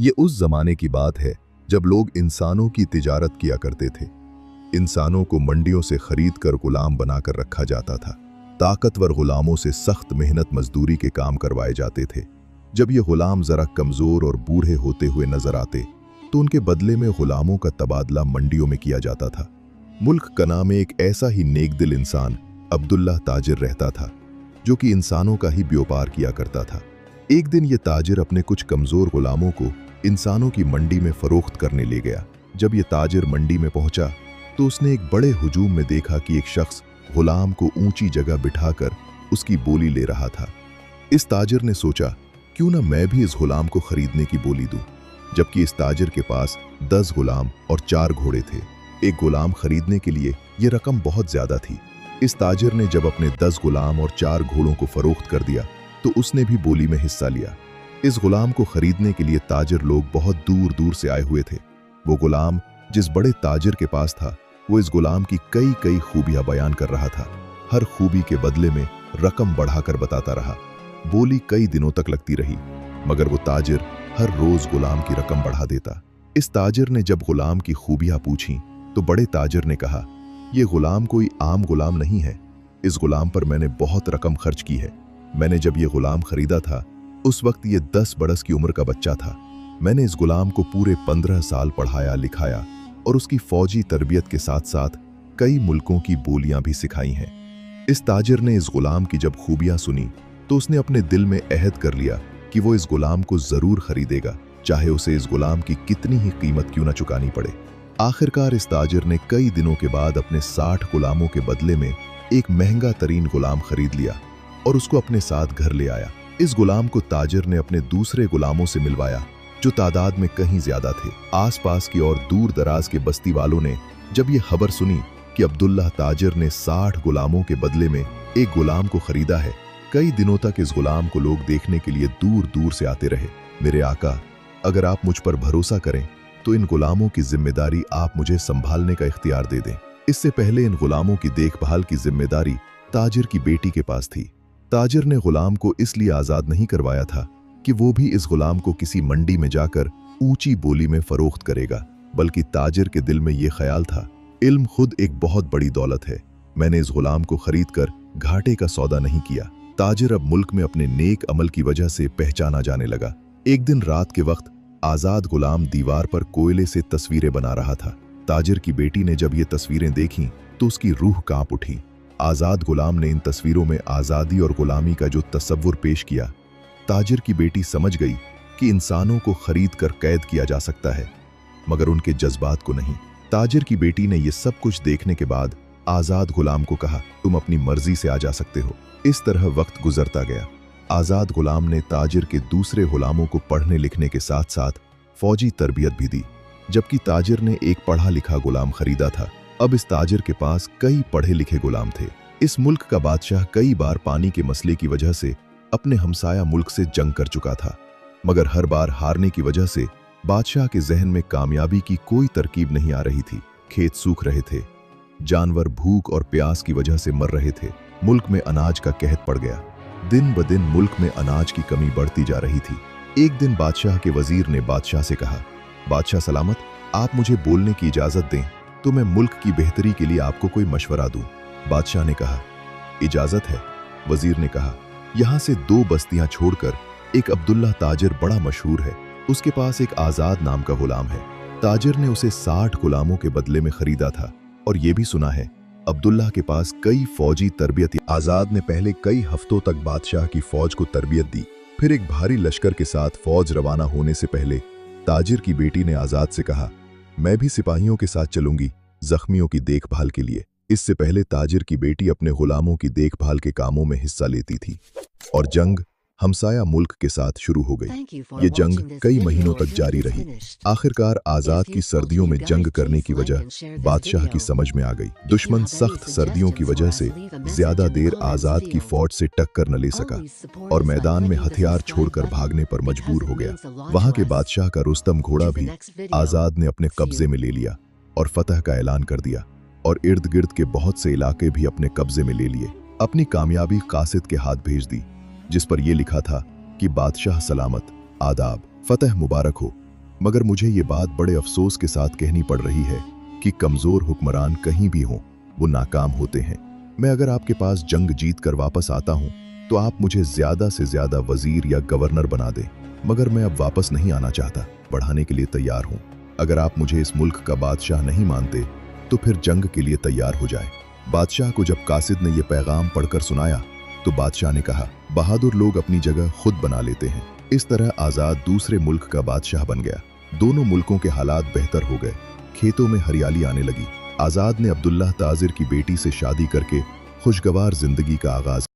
ये उस जमाने की बात है जब लोग इंसानों की तिजारत किया करते थे। इंसानों को मंडियों से खरीद कर गुलाम बनाकर रखा जाता था। ताकतवर गुलामों से सख्त मेहनत मजदूरी के काम करवाए जाते थे। जब ये गुलाम जरा कमजोर और बूढ़े होते हुए नजर आते तो उनके बदले में गुलामों का तबादला मंडियों में किया जाता था। मुल्क कना में एक ऐसा ही नेकदिल इंसान अब्दुल्लाह ताजिर रहता था जो कि इंसानों का ही व्यापार किया करता था। एक दिन ये ताजिर अपने कुछ कमजोर गुलामों को इंसानों की मंडी में फरोख्त करने ले गया। जब ये ताजिर मंडी में पहुंचा तो उसने एक बड़े हुजूम में देखा कि एक शख्स गुलाम को ऊंची जगह बिठाकर उसकी बोली ले रहा था। इस ताजिर ने सोचा, क्यों ना मैं भी इस गुलाम को खरीदने की बोली दूं। जबकि इस ताजिर के पास 10 गुलाम और 4 घोड़े थे। एक गुलाम खरीदने के लिए यह रकम बहुत ज्यादा थी। इस ताजिर ने जब अपने 10 गुलाम और 4 घोड़ों को फरोख्त कर दिया तो उसने भी बोली में हिस्सा लिया। इस गुलाम को खरीदने के लिए ताजिर लोग बहुत दूर दूर से आए हुए थे। वो गुलाम जिस बड़े ताजिर के पास था वो इस गुलाम की कई कई खूबियां बयान कर रहा था। हर खूबी के बदले में रकम बढ़ाकर बताता रहा। बोली कई दिनों तक लगती रही, मगर वो ताजिर हर रोज गुलाम की रकम बढ़ा देता। इस ताजिर ने जब गुलाम की खूबियां पूछी तो बड़े ताजिर ने कहा, ये गुलाम कोई आम गुलाम नहीं है। इस गुलाम पर मैंने बहुत रकम खर्च की है। मैंने जब ये गुलाम खरीदा था उस वक्त ये 10 बरस की उम्र का बच्चा था। मैंने इस गुलाम को पूरे 15 साल पढ़ाया लिखाया और उसकी फौजी तरबियत के साथ साथ कई मुल्कों की बोलियां भी सिखाई हैं। इस ताजिर ने इस गुलाम की जब खूबियां सुनी तो उसने अपने दिल में अहद कर लिया कि वो इस गुलाम को जरूर खरीदेगा, चाहे उसे इस गुलाम की कितनी ही कीमत क्यों न चुकानी पड़े। आखिरकार इस ताजिर ने कई दिनों के बाद अपने 60 गुलामों के बदले में एक महंगा तरीन गुलाम खरीद लिया और उसको अपने साथ घर ले आया। इस गुलाम को ताजिर ने अपने दूसरे गुलामों से मिलवाया जो तादाद में कहीं ज्यादा थे। आसपास की और दूर दराज के बस्ती वालों ने जब ये खबर सुनी कि अब्दुल्लाह ताजिर ने 60 गुलामों के बदले में एक गुलाम को खरीदा है, कई दिनों तक इस गुलाम को लोग देखने के लिए दूर दूर से आते रहे। मेरे आका, अगर आप मुझ पर भरोसा करें तो इन गुलामों की जिम्मेदारी आप मुझे संभालने का इख्तियार दे दें। इससे पहले इन गुलामों की देखभाल की जिम्मेदारी ताजिर की बेटी के पास थी। ताजिर ने गुलाम को इसलिए आजाद नहीं करवाया था कि वो भी इस गुलाम को किसी मंडी में जाकर ऊंची बोली में फरोख्त करेगा, बल्कि ताजिर के दिल में ये ख्याल था, इल्म खुद एक बहुत बड़ी दौलत है। मैंने इस गुलाम को खरीदकर घाटे का सौदा नहीं किया। ताजिर अब मुल्क में अपने नेक अमल की वजह से पहचाना जाने लगा। एक दिन रात के वक्त आजाद गुलाम दीवार पर कोयले से तस्वीरें बना रहा था। ताजिर की बेटी ने जब ये तस्वीरें देखीं तो उसकी रूह कांप उठी। आजाद गुलाम ने इन तस्वीरों में आजादी और गुलामी का जो तस्वुर पेश किया, ताजिर की बेटी समझ गई कि इंसानों को खरीद कर कैद किया जा सकता है, मगर उनके जज्बात को नहीं। ताजिर की बेटी ने यह सब कुछ देखने के बाद आजाद गुलाम को कहा, तुम अपनी मर्जी से आ जा सकते हो। इस तरह वक्त गुजरता गया। आजाद गुलाम ने ताजिर के दूसरे गुलामों को पढ़ने लिखने के साथ साथ फौजी तरबियत भी दी। जबकि ताजिर ने एक पढ़ा लिखा गुलाम खरीदा था, अब इस ताजिर के पास कई पढ़े लिखे गुलाम थे। इस मुल्क का बादशाह कई बार पानी के मसले की वजह से अपने हमसाया मुल्क से जंग कर चुका था, मगर हर बार हारने की वजह से बादशाह के जहन में कामयाबी की कोई तरकीब नहीं आ रही थी। खेत सूख रहे थे, जानवर भूख और प्यास की वजह से मर रहे थे, मुल्क में अनाज का कहत पड़ गया। दिन ब दिन मुल्क में अनाज की कमी बढ़ती जा रही थी। एक दिन बादशाह के वजीर ने बादशाह से कहा, बादशाह सलामत, आप मुझे बोलने की इजाजत दें तो मैं मुल्क की बेहतरी के लिए आपको कोई मशवरा दूं। बादशाह ने कहा, इजाजत है। वजीर ने कहा, यहां से 2 बस्तियां छोड़कर एक अब्दुल्लाह ताजिर बड़ा मशहूर है, उसके पास एक आजाद नाम का गुलाम है। ताजिर ने उसे 60 गुलामों के बदले में खरीदा था और यह भी सुना है अब्दुल्लाह के पास कई फौजी तरबियत। आजाद ने पहले कई हफ्तों तक बादशाह की फौज को तरबियत दी। फिर एक भारी लश्कर के साथ फौज रवाना होने से पहले ताजिर की बेटी ने आजाद से कहा, मैं भी सिपाहियों के साथ चलूंगी जख्मियों की देखभाल के लिए। इससे पहले ताजिर की बेटी अपने गुलामों की देखभाल के कामों में हिस्सा लेती थी और जंग हमसाया मुल्क के साथ शुरू हो गई। ये जंग कई महीनों तक जारी रही। आखिरकार आजाद की सर्दियों में जंग करने की वजह बादशाह की समझ में आ गई। दुश्मन सख्त सर्दियों की वजह से ज्यादा देर आजाद की फौज से टक्कर न ले सका और मैदान में हथियार छोड़कर भागने पर मजबूर हो गया। वहां के बादशाह का रुस्तम घोड़ा भी आजाद ने अपने कब्जे में ले लिया और फतह का ऐलान कर दिया और इर्द गिर्द के बहुत से इलाके भी अपने कब्जे में ले लिए। अपनी कामयाबी कासिद के हाथ भेज दी, जिस पर यह लिखा था कि बादशाह सलामत, आदाब, फतह मुबारक हो। मगर मुझे ये बात बड़े अफसोस के साथ कहनी पड़ रही है कि कमज़ोर हुक्मरान कहीं भी हों, वो नाकाम होते हैं। मैं अगर आपके पास जंग जीत कर वापस आता हूँ तो आप मुझे ज़्यादा से ज़्यादा वज़ीर या गवर्नर बना दें, मगर मैं अब वापस नहीं आना चाहता, बढ़ाने के लिए तैयार हूँ। अगर आप मुझे इस मुल्क का बादशाह नहीं मानते तो फिर जंग के लिए तैयार हो जाए। बादशाह को जब कासिद ने यह पैगाम पढ़कर सुनाया तो बादशाह ने कहा, बहादुर लोग अपनी जगह खुद बना लेते हैं। इस तरह आज़ाद दूसरे मुल्क का बादशाह बन गया। दोनों मुल्कों के हालात बेहतर हो गए, खेतों में हरियाली आने लगी। आज़ाद ने अब्दुल्लाह ताजिर की बेटी से शादी करके खुशगवार जिंदगी का आगाज